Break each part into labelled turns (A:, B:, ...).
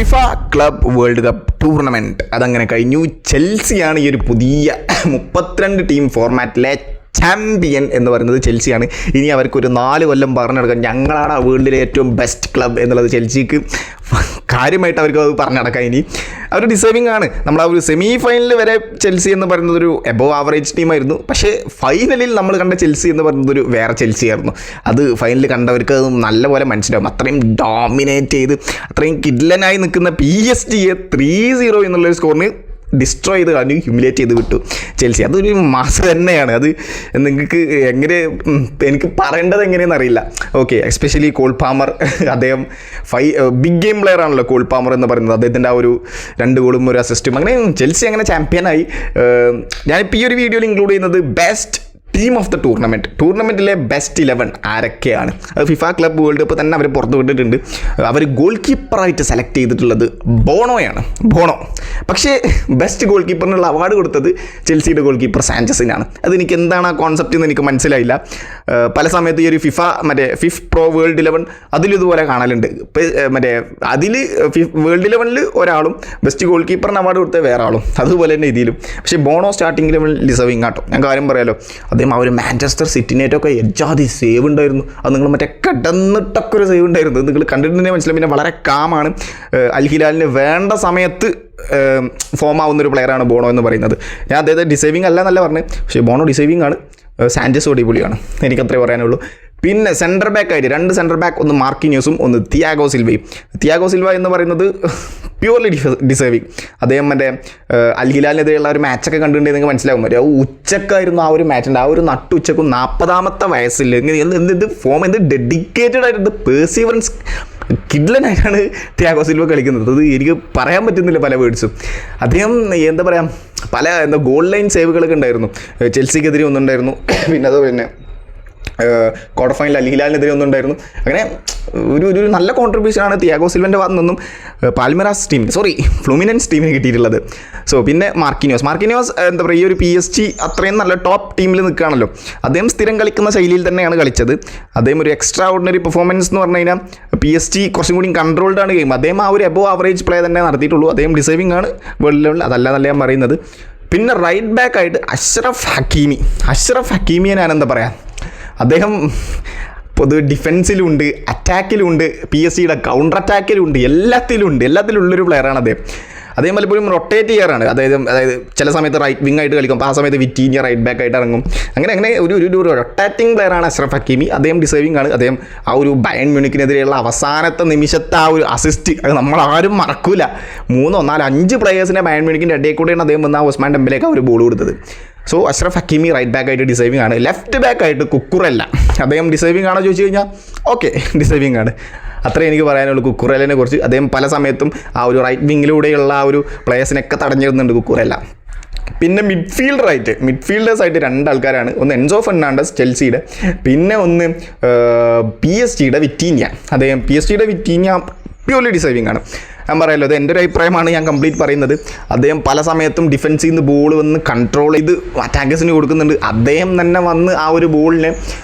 A: FIFA club world cup tournament അതങ്ങനെ കഴിഞ്ഞു. ചെൽസിയാണ് ഈ ഒരു പുതിയ 32 ടീം ഫോർമാറ്റിലെ ചാമ്പ്യൻ എന്ന് പറയുന്നത് ചെൽസിയാണ്. ഇനി അവർക്കൊരു 4 കൊല്ലം പറഞ്ഞെടുക്കാൻ ഞങ്ങളാണ് വേൾഡിലെ ഏറ്റവും ബെസ്റ്റ് ക്ലബ് എന്നുള്ളത് ചെൽസിക്ക് കാര്യമായിട്ട് അവർക്ക് അത് പറഞ്ഞടക്കാം. ഇനി അവർ ഡിസേർവിംഗ് ആണ്. നമ്മൾ ആ ഒരു സെമി ഫൈനലിൽ വരെ ചെൽസി എന്ന് പറയുന്നത് ഒരു എബോവ് ആവറേജ് ടീമായിരുന്നു. പക്ഷേ ഫൈനലിൽ നമ്മൾ കണ്ട ചെൽസി എന്ന് പറയുന്നത് ഒരു വേറെ ചെൽസി ആയിരുന്നു. അത് ഫൈനലിൽ കണ്ടവർക്ക് അത് നല്ലപോലെ മനസ്സിലാവും. അത്രയും ഡോമിനേറ്റ് ചെയ്ത് അത്രയും കിഡ്ലനായി നിൽക്കുന്ന PSG-യെ 3-0 എന്നുള്ളൊരു സ്കോറിന് ഡിസ്ട്രോയ് ചെയ്ത് കളഞ്ഞു, ഹ്യൂമിലേറ്റ് ചെയ്ത് വിട്ടു ചെൽസി. അതൊരു മാസ് തന്നെയാണ്. അത് നിങ്ങൾക്ക് എങ്ങനെ എനിക്ക് പറയേണ്ടത് എങ്ങനെയെന്ന് അറിയില്ല. ഓക്കെ, എസ്പെഷ്യലി കോൾ പാമർ, അദ്ദേഹം ബിഗ് ഗെയിം പ്ലെയർ ആണല്ലോ കോൾ പാമർ എന്ന് പറയുന്നത്. അദ്ദേഹത്തിൻ്റെ ആ ഒരു 2 ഗോളും ഒരു അസിസ്റ്റും, അങ്ങനെ ചെൽസി അങ്ങനെ ചാമ്പ്യനായി. ഞാനിപ്പോൾ ഈ ഒരു വീഡിയോയിൽ ഇൻക്ലൂഡ് ചെയ്യുന്നത് ബെസ്റ്റ് ടീം ഓഫ് ദ ടൂർണമെൻറ്റിലെ ബെസ്റ്റ് 11 ആരൊക്കെയാണ്. അത് ഫിഫ ക്ലബ് വേൾഡ് കപ്പ് തന്നെ അവർ പുറത്തു വിട്ടിട്ടുണ്ട്. അവർ ഗോൾ കീപ്പറായിട്ട് സെലക്ട് ചെയ്തിട്ടുള്ളത് ബോണോയാണ്. പക്ഷേ ബെസ്റ്റ് ഗോൾ കീപ്പറിനുള്ള അവാർഡ് കൊടുത്തത് ചെൽസിയുടെ ഗോൾ കീപ്പർ സാഞ്ചസിനാണ്. അതെനിക്ക് എന്താണ് ആ കോൺസെപ്റ്റ് എന്ന് എനിക്ക് മനസ്സിലായില്ല. പല സമയത്ത് ഈ ഒരു ഫിഫ് പ്രോ വേൾഡ് 11 അതിലിതുപോലെ കാണലുണ്ട്. അതിൽ വേൾഡ് 11 ഒരാളും ബെസ്റ്റ് ഗോൾ കീപ്പറിന് അവാർഡ് കൊടുത്ത വേറെ ആളും, അതുപോലെ തന്നെ ഇതിലും. പക്ഷേ ബോണോ സ്റ്റാർട്ടിംഗ് ലെവൽ ഡിസേർവിംഗ് ആട്ടോ. ഞാൻ കാര്യം പറയാലോ, അദ്ദേഹം ആ ഒരു മാഞ്ചസ്റ്റർ സിറ്റിനേറ്റൊക്കെ എജാതി സേവ് ഉണ്ടായിരുന്നു. അത് നിങ്ങൾ കിടന്നിട്ടൊക്കെ ഒരു സേവ് ഉണ്ടായിരുന്നു. നിങ്ങൾ കണ്ടിട്ടുണ്ടെങ്കിൽ മനസ്സിലാവും. പിന്നെ വളരെ കാമാണ്. അൽ ഹിലാലിന് വേണ്ട സമയത്ത് ഫോം ആവുന്നൊരു പ്ലെയറാണ് ബോണോ എന്ന് പറയുന്നത്. ഞാൻ അദ്ദേഹത്തെ ഡിസേർവിംഗ് അല്ല എന്നല്ല പറഞ്ഞത്, പക്ഷേ ബോണോ ഡിസേർവിംഗ് ആണ്. സാഞ്ചസ് അടിപൊളിയാണ്, എനിക്കത്രേ പറയാനുള്ളൂ. പിന്നെ സെൻറ്റർ ബാക്ക് ആയിട്ട് 2 സെൻറ്റർ ബാക്ക്, ഒന്ന് മാർക്കിന്യോസും ഒന്ന് തിയാഗോ സിൽവ എന്ന് പറയുന്നത് പ്യൂർലി ഡിസേർവിങ്. അദ്ദേഹം അൽ ഹിലാലിനെതിരെയുള്ള ഒരു മാച്ചൊക്കെ കണ്ടിട്ടുണ്ടെങ്കിൽ നിങ്ങൾക്ക് മനസ്സിലാവും. ഉച്ചക്കായിരുന്നു ആ ഒരു മാച്ചിൻ്റെ, ആ ഒരു ഉച്ചക്കും 40ാമത്തെ വയസ്സിൽ എന്ത് ഫോം, എന്ത് ഡെഡിക്കേറ്റഡ് ആയിട്ട് പേഴ്സീവറൻസ് കിഡ്ലനായിട്ടാണ് തിയാഗോ സിൽവ കളിക്കുന്നത്. അത് എനിക്ക് പറയാൻ പറ്റുന്നില്ല പല വേർഡ്സും. അദ്ദേഹം എന്താ പറയുക, ഗോൾ ലൈൻ സേവുകളൊക്കെ ഉണ്ടായിരുന്നു. ചെൽസിക്കെതിരെ ഒന്നുണ്ടായിരുന്നു. പിന്നെ അത് ക്വാർട്ടർ ഫൈനൽ അൽ ഹിലാലിനെതിരെ ഒന്നുണ്ടായിരുന്നു. അങ്ങനെ ഒരു നല്ല കോൺട്രിബ്യൂഷനാണ് തിയാഗോ സിൽവൻ്റെ ഭാഗത്തുനിന്നും ഫ്ലൂമിനൻസ് ടീമിന് കിട്ടിയിട്ടുള്ളത്. പിന്നെ മാർക്കിന്യോസ് എന്താ പറയുക, ഈ ഒരു PSG അത്രയും നല്ല ടോപ്പ് ടീമിൽ നിൽക്കുകയാണല്ലോ. അദ്ദേഹം സ്ഥിരം കളിക്കുന്ന ശൈലിയിൽ തന്നെയാണ് കളിച്ചത്. അദ്ദേഹം ഒരു എക്സ്ട്രാ ഓർഡിനറി പെർഫോമൻസ് എന്ന് പറഞ്ഞു കഴിഞ്ഞാൽ PSG കുറച്ചും കൂടി കൺട്രോൾഡ് ആണ് ഗെയിം. അദ്ദേഹം ആ ഒരു എബോ ആവറേജ് പ്ലേ തന്നെ നടത്തിയിട്ടുള്ളൂ. അദ്ദേഹം ഡിസേർവിംഗ് ആണ് വേൾഡ് ലെവലിൽ, അതല്ല ഞാൻ പറയുന്നത്. പിന്നെ റൈറ്റ് ബാക്ക് ആയിട്ട് അഷ്റഫ് ഹക്കീമിയെ ഞാൻ എന്താ പറയുക, അദ്ദേഹം പൊതുവെ ഡിഫെൻസിലുണ്ട്, അറ്റാക്കിലുണ്ട്, PSG-യുടെ കൗണ്ടർ അറ്റാക്കിലുണ്ട്, എല്ലാത്തിലും ഉള്ളൊരു പ്ലെയറാണ് അദ്ദേഹം പലപ്പോഴും റൊട്ടേറ്റ് ചെയ്യാറാണ്. അതായത് ചില സമയത്ത് റൈറ്റ് വിങ് ആയിട്ട് കളിക്കും, അപ്പോൾ ആ സമയത്ത് വിറ്റീനിയ റൈറ്റ് ബാക്ക് ആയിട്ട് ഇറങ്ങും. അങ്ങനെ ഒരു റൊട്ടേറ്റിംഗ് പ്ലെയറാണ് അഷ്റഫ് ഹക്കീമി. അദ്ദേഹം ഡിസേർവിംഗ് ആണ്. അദ്ദേഹം ആ ഒരു ബയൺ മ്യൂണിക്കിനെതിരെയുള്ള അവസാനത്തെ നിമിഷത്തെ ആ ഒരു അസിസ്റ്റ്, അത് നമ്മളാരും മറക്കൂല. 3, 4, 5 പ്ലെയേഴ്സിൻ്റെ ബയൺ മ്യൂണിക്കിൻ്റെ ഇടയിൽ കൂടെയാണ് അദ്ദേഹം വന്ന് ആ ഉസ്മാൻ ഡെമ്പലേക്ക് അവർ ബോൾ കൊടുത്തത്. അഷ്റഫ് ഹക്കീമി റൈറ്റ് ബാക്ക് ആയിട്ട് ഡിസേർവിംഗ് ആണ്. ലെഫ്റ്റ് ബാക്ക് ആയിട്ട് കുക്കുറെല്ല, അദ്ദേഹം ഡിസേർവിംഗ് ആണോ ചോദിച്ചു കഴിഞ്ഞാൽ ഓക്കെ, ഡിസേർവിംഗ് ആണ്. അത്രേ എനിക്ക് പറയാനുള്ളൂ കുക്കുറെല്ലിനെ കുറിച്ച്. അദ്ദേഹം പല സമയത്തും ആ ഒരു റൈറ്റ് വിങ്ങിലൂടെയുള്ള ആ ഒരു പ്ലേയേഴ്സിനൊക്കെ തടഞ്ഞിരുന്നുണ്ട് കുക്കുറെല്ല. പിന്നെ മിഡ്ഫീൽഡേഴ്സായിട്ട് 2 ആൾക്കാരാണ്. ഒന്ന് എൻസോ ഫെർണാണ്ടസ് ചെൽസിയുടെ, പിന്നെ ഒന്ന് PSG-യുടെ വിറ്റീനിയ. അദ്ദേഹം PSG-യുടെ വിറ്റീനിയ പ്യൂർലി ഡിസേർവിംഗ് ആണ്. ഞാൻ പറയാമല്ലോ, അത് എൻ്റെ ഒരു അഭിപ്രായമാണ്, ഞാൻ കംപ്ലീറ്റ് പറയുന്നത്. അദ്ദേഹം പല സമയത്തും ഡിഫൻസിൽ നിന്ന് ബോൾ വന്ന് കൺട്രോൾ ചെയ്ത് അറ്റാക്കേഴ്സിന് കൊടുക്കുന്നുണ്ട്. അദ്ദേഹം തന്നെ വന്ന് ആ ഒരു ബോളിനെ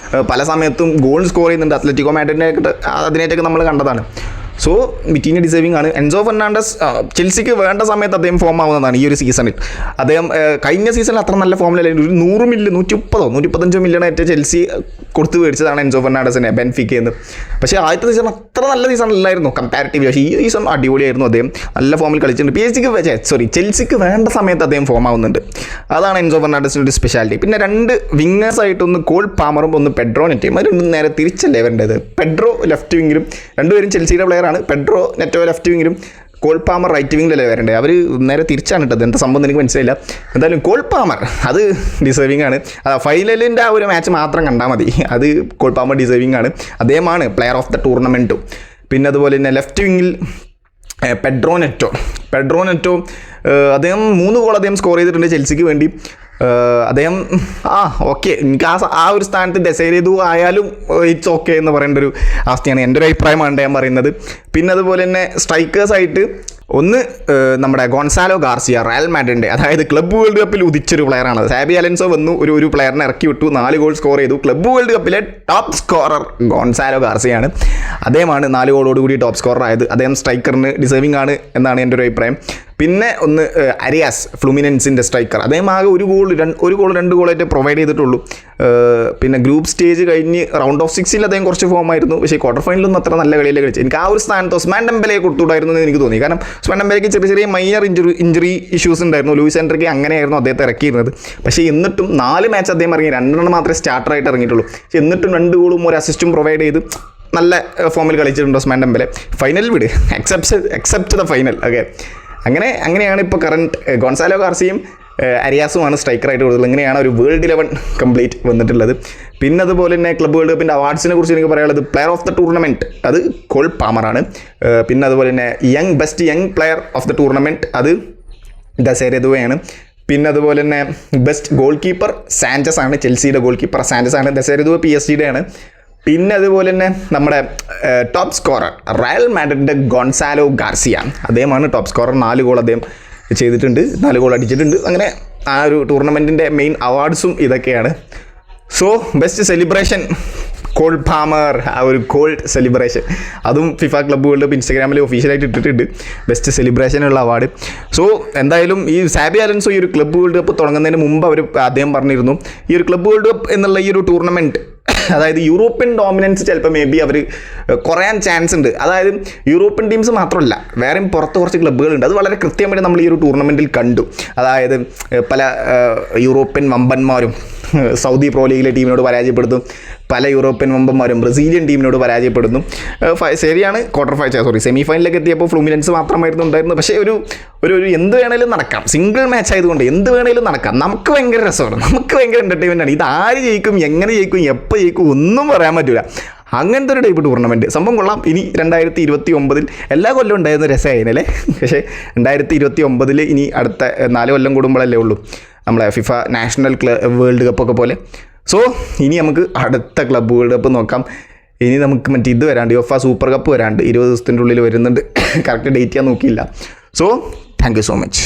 A: പല സമയത്തും ഗോൾ സ്കോർ ചെയ്യുന്നുണ്ട്. അത്ലറ്റിക്കോ മാഡ്രിഡിനെ അതിനേറ്റൊക്കെ നമ്മൾ കണ്ടതാണ്. വിറ്റീനിയ ഡിസേർവിംഗ് ആണ്. എൻസോ ഫെർണാണ്ടസ് ചെൽസിക്ക് വേണ്ട സമയത്ത് അദ്ദേഹം ഫോം ആവുന്നതാണ് ഈ ഒരു സീസണിൽ. അദ്ദേഹം കഴിഞ്ഞ സീസണിൽ അത്ര നല്ല ഫോമിലല്ല. ഒരു 100 മില്യൺ 135 മില്യൺ ആയിട്ട് ചെൽസി കൊടുത്ത് മേടിച്ചതാണ് എൻസോ ഫെർണാണ്ടസിനെ ബെൻഫിക്കയിൽ നിന്ന്. പക്ഷേ ആദ്യത്തെ സീസൺ അത്ര നല്ല സീസൺ അല്ലായിരുന്നു കമ്പാരിറ്റീവ്ലി. പക്ഷേ ഈ സീസൺ അടിപൊളിയായിരുന്നു. അദ്ദേഹം നല്ല ഫോമിൽ കളിച്ചിട്ടുണ്ട്. ചെൽസിക്ക് വേണ്ട സമയത്ത് അദ്ദേഹം ഫോം ആവുന്നുണ്ട്. അതാണ് എൻസോ ഫെർണാണ്ടസിൻ്റെ ഒരു സ്പെഷ്യാലിറ്റി. പിന്നെ 2 വിങ്ങേഴ്സായിട്ട് ഒന്ന് കോൾ പാമറും ഒന്ന് പെഡ്രോ നെറ്റോയും. അത് 2 നേരെ തിരിച്ചല്ലേ വരേണ്ടത്. പെഡ്രോ ലെഫ്റ്റ് വിങ്ങിലും, 2 പേരും ചെൽസിയുടെ പ്ലെയർ. പെഡ്രോ നെറ്റോ ലെഫ്റ്റ് വിങ്ങിലും, കോൾ പാമർ റൈറ്റ് വിങ്ങിലല്ലേ വരണ്ടേ. അവർ നേരെ തിരിച്ചാണ് ഇട്ടത്. എന്താ സംഭവം എനിക്ക് മനസ്സിലായില്ല. എന്തായാലും കോൾ പാമർ അത് ഡിസേർവിംഗ് ആണ്. ഫൈനലിൻ്റെ ആ ഒരു മാച്ച് മാത്രം കണ്ടാൽ മതി. അത് കോൾ പാമർ ഡിസേർവിംഗ് ആണ്. അദ്ദേഹമാണ് പ്ലെയർ ഓഫ് ദ ടൂർണമെൻറ്റും. പിന്നെ അതുപോലെ തന്നെ ലെഫ്റ്റ് വിങ്ങിൽ പെഡ്രോ നെറ്റോ അദ്ദേഹം 3 ഗോൾ അദ്ദേഹം സ്കോർ ചെയ്തിട്ടുണ്ട് ചെൽസിക്ക് വേണ്ടി. അദ്ദേഹം ഓക്കെ, എനിക്ക് ആ ഒരു സ്ഥാനത്ത് ഡെസൈഡ് ആയാലും ഇറ്റ്സ് ഓക്കെ എന്ന് പറയേണ്ട ഒരു അവസ്ഥയാണ്. എൻ്റെ ഒരു അഭിപ്രായമാണ് ഞാൻ പറയുന്നത്. പിന്നെ അതുപോലെ തന്നെ സ്ട്രൈക്കേഴ്സായിട്ട് ഒന്ന് നമ്മുടെ ഗോൺസാലോ ഗാർസിയ റയൽ മാഡ്രിഡിൻ്റെ, അതായത് ക്ലബ്ബ് വേൾഡ് കപ്പിൽ ഉദിച്ചൊരു പ്ലെയറാണ്. സാബി അലൻസോ വന്നു, ഒരു പ്ലെയറിനെ ഇറക്കി വിട്ടു, 4 ഗോൾ സ്കോർ ചെയ്തു. ക്ലബ്ബ് വേൾഡ് കപ്പിലെ ടോപ്പ് സ്കോറർ ഗോൺസാലോ ഗാർസിയാണ്. അദ്ദേഹമാണ് 4 ഗോളോടുകൂടി ടോപ്പ് സ്കോറർ ആയത്. അദ്ദേഹം സ്ട്രൈക്കറിന് ഡിസേർവിംഗ് ആണ് എന്നാണ് എൻ്റെ ഒരു അഭിപ്രായം. പിന്നെ ഒന്ന് അരിയാസ്, ഫ്ലുമിനൻസിൻ്റെ സ്ട്രൈക്കർ, അദ്ദേഹം ആകെ ഒരു ഗോൾ 2 ഗോളായിട്ട് പ്രൊവൈഡ് ചെയ്തിട്ടുള്ളൂ. പിന്നെ ഗ്രൂപ്പ് സ്റ്റേജ് കഴിഞ്ഞ് റൗണ്ട് ഓഫ് 16 അദ്ദേഹം കുറച്ച് ഫോമായിരുന്നു, പക്ഷേ ക്വാർട്ടർ ഫൈനലൊന്നും അത്ര നല്ല കളിയിൽ കളിച്ചു. എനിക്ക് ആ ഒരു സ്ഥാനത്ത് ഉസ്മാൻ ഡെമ്പലയെ കൊടുത്തുകൂടായിരുന്നു എന്ന് എനിക്ക് തോന്നി. കാരണം ഉസ്മാൻ ഡെമ്പലയ്ക്ക് ചെറിയ മൈനർ ഇഞ്ചുറി ഇഷ്യൂസ് ഉണ്ടായിരുന്നു. ലൂയിസ് എൻട്രിക്ക് അങ്ങനെയായിരുന്നു അദ്ദേഹത്തെ ഇറക്കിയിരുന്നത്. പക്ഷേ എന്നിട്ടും 4 മാച്ച് അദ്ദേഹം ഇറങ്ങി, 2 മാത്രമേ സ്റ്റാർട്ടറായിട്ട് ഇറങ്ങിയിട്ടുള്ളൂ. പക്ഷേ എന്നിട്ടും 2 ഗോളും ഒരു അസിസ്റ്റും പ്രൊവൈഡ് ചെയ്ത് നല്ല ഫോമിൽ കളിച്ചിട്ടുണ്ട് ഉസ്മാൻ ഡെമ്പലെ. ഫൈനൽ വിട്, എക്സെപ്റ്റ് ദ ഫൈനൽ. ഓക്കെ, അങ്ങനെയാണ് ഇപ്പോൾ കറണ്ട് ഗോൺസാലോ ഗാർസിയും അരിയാസുമാണ് സ്ട്രൈക്കറായിട്ട് കൊടുത്തുള്ളത്. ഇങ്ങനെയാണ് ഒരു വേൾഡ് 11 കംപ്ലീറ്റ് വന്നിട്ടുള്ളത്. പിന്നെ അതുപോലെ തന്നെ ക്ലബ്ബ് വേൾഡ് കപ്പിൻ്റെ അവാർഡ്സിനെ കുറിച്ച് എനിക്ക് പറയാനുള്ളത് പ്ലെയർ ഓഫ് ദ ടൂർണമെൻറ്റ് അത് കോൾ പാമറാണ്. പിന്നെ അതുപോലെ തന്നെ best young player of the tournament അത് ഡെസേരെ ദുവയാണ്. പിന്നെ അതുപോലെ തന്നെ ബെസ്റ്റ് ഗോൾ കീപ്പർ സാഞ്ചസ് ആണ്, ചെൽസിയുടെ ഗോൾ കീപ്പർ സാഞ്ചസ് ആണ്. ഡെസേരെ ദുവ PSG ആണ്. പിന്നെ അതുപോലെ തന്നെ നമ്മുടെ ടോപ്പ് സ്കോറർ റയൽ മാഡ്രിഡിൻ്റെ ഗോൺസാലോ ഗാർസിയ, അദ്ദേഹമാണ് ടോപ്പ് സ്കോറർ. 4 ഗോൾ അദ്ദേഹം ചെയ്തിട്ടുണ്ട്, 4 ഗോൾ അടിച്ചിട്ടുണ്ട്. അങ്ങനെ ആ ഒരു ടൂർണമെൻറ്റിൻ്റെ മെയിൻ അവാർഡ്സും ഇതൊക്കെയാണ്. So best celebration call Palmer, ആ ഒരു കോൾഡ് സെലിബ്രേഷൻ അതും ഫിഫ ക്ലബ്ബ് വേൾഡ് കപ്പ് ഇൻസ്റ്റാഗ്രാമിൽ ഒഫീഷ്യലായിട്ട് ഇട്ടിട്ടുണ്ട്, ബെസ്റ്റ് സെലിബ്രേഷനുള്ള അവാർഡ്. സോ എന്തായാലും ഈ സാബി അലൻസോ ഈ ഒരു ക്ലബ്ബ് വേൾഡ് കപ്പ് തുടങ്ങുന്നതിന് മുമ്പ് അദ്ദേഹം പറഞ്ഞിരുന്നു ഈ ഒരു ക്ലബ്ബ് വേൾഡ് കപ്പ് എന്നുള്ള ഈ ഒരു ടൂർണമെൻറ്റ്, അതായത് യൂറോപ്യൻ ഡോമിനൻസ് ചിലപ്പോൾ മേ ബി അവർ കുറയാൻ ചാൻസ് ഉണ്ട്. അതായത് യൂറോപ്യൻ ടീംസ് മാത്രമല്ല, വേറെയും പുറത്ത് കുറച്ച് ക്ലബ്ബുകളുണ്ട്. അത് വളരെ കൃത്യമായിട്ട് നമ്മൾ ഈ ഒരു ടൂർണമെൻറ്റിൽ കണ്ടു. അതായത് പല യൂറോപ്യൻ വമ്പന്മാരും സൗദി പ്രോ ലീഗിലെ ടീമിനോട് പരാജയപ്പെടുത്തും, പല യൂറോപ്യൻ വമ്പന്മാരും ബ്രസീലിയൻ ടീമിനോട് പരാജയപ്പെടുന്നു. ശരിയാണ്, സെമി ഫൈനലിലേക്ക് എത്തിയപ്പോൾ ഫ്ലൂമിനൻസ് മാത്രമായിരുന്നു ഉണ്ടായിരുന്നത്. പക്ഷേ ഒരു എന്ത് വേണേലും നടക്കാം, സിംഗിൾ മാച്ച് ആയതുകൊണ്ട് എന്ത് വേണേലും നടക്കാം. നമുക്ക് ഭയങ്കര രസമാണ്, നമുക്ക് ഭയങ്കര എൻ്റർടൈൻമെൻ്റ് ആണ്. ഇത് ആര് ജയിക്കും, എങ്ങനെ ജയിക്കും, എപ്പോൾ ജയിക്കും ഒന്നും പറയാൻ പറ്റില്ല. അങ്ങനത്തെ ഒരു ടൈപ്പ് ടൂർണമെൻറ്റ് സംഭവം കൊള്ളാം. ഇനി 2029 എല്ലാ കൊല്ലം ഉണ്ടായിരുന്ന രസമായിരുന്നല്ലേ. പക്ഷേ 2029 ഇനി അടുത്ത 4 കൊല്ലം കൂടുമ്പോഴല്ലേ ഉള്ളൂ നമ്മളെ ഫിഫ നാഷണൽ വേൾഡ് കപ്പൊക്കെ പോലെ. സോ ഇനി നമുക്ക് അടുത്ത ക്ലബ്ബ് വേൾഡ് കപ്പ് നോക്കാം. ഇനി നമുക്ക് മറ്റേ ഇത് വരാണ്ട്, യുഎഫ സൂപ്പർ കപ്പ് വരാണ്ട് 20 ദിവസത്തിൻ്റെ ഉള്ളിൽ വരുന്നുണ്ട്. കറക്റ്റ് ഡേറ്റ് ഞാൻ നോക്കിയില്ല. So thank you so much.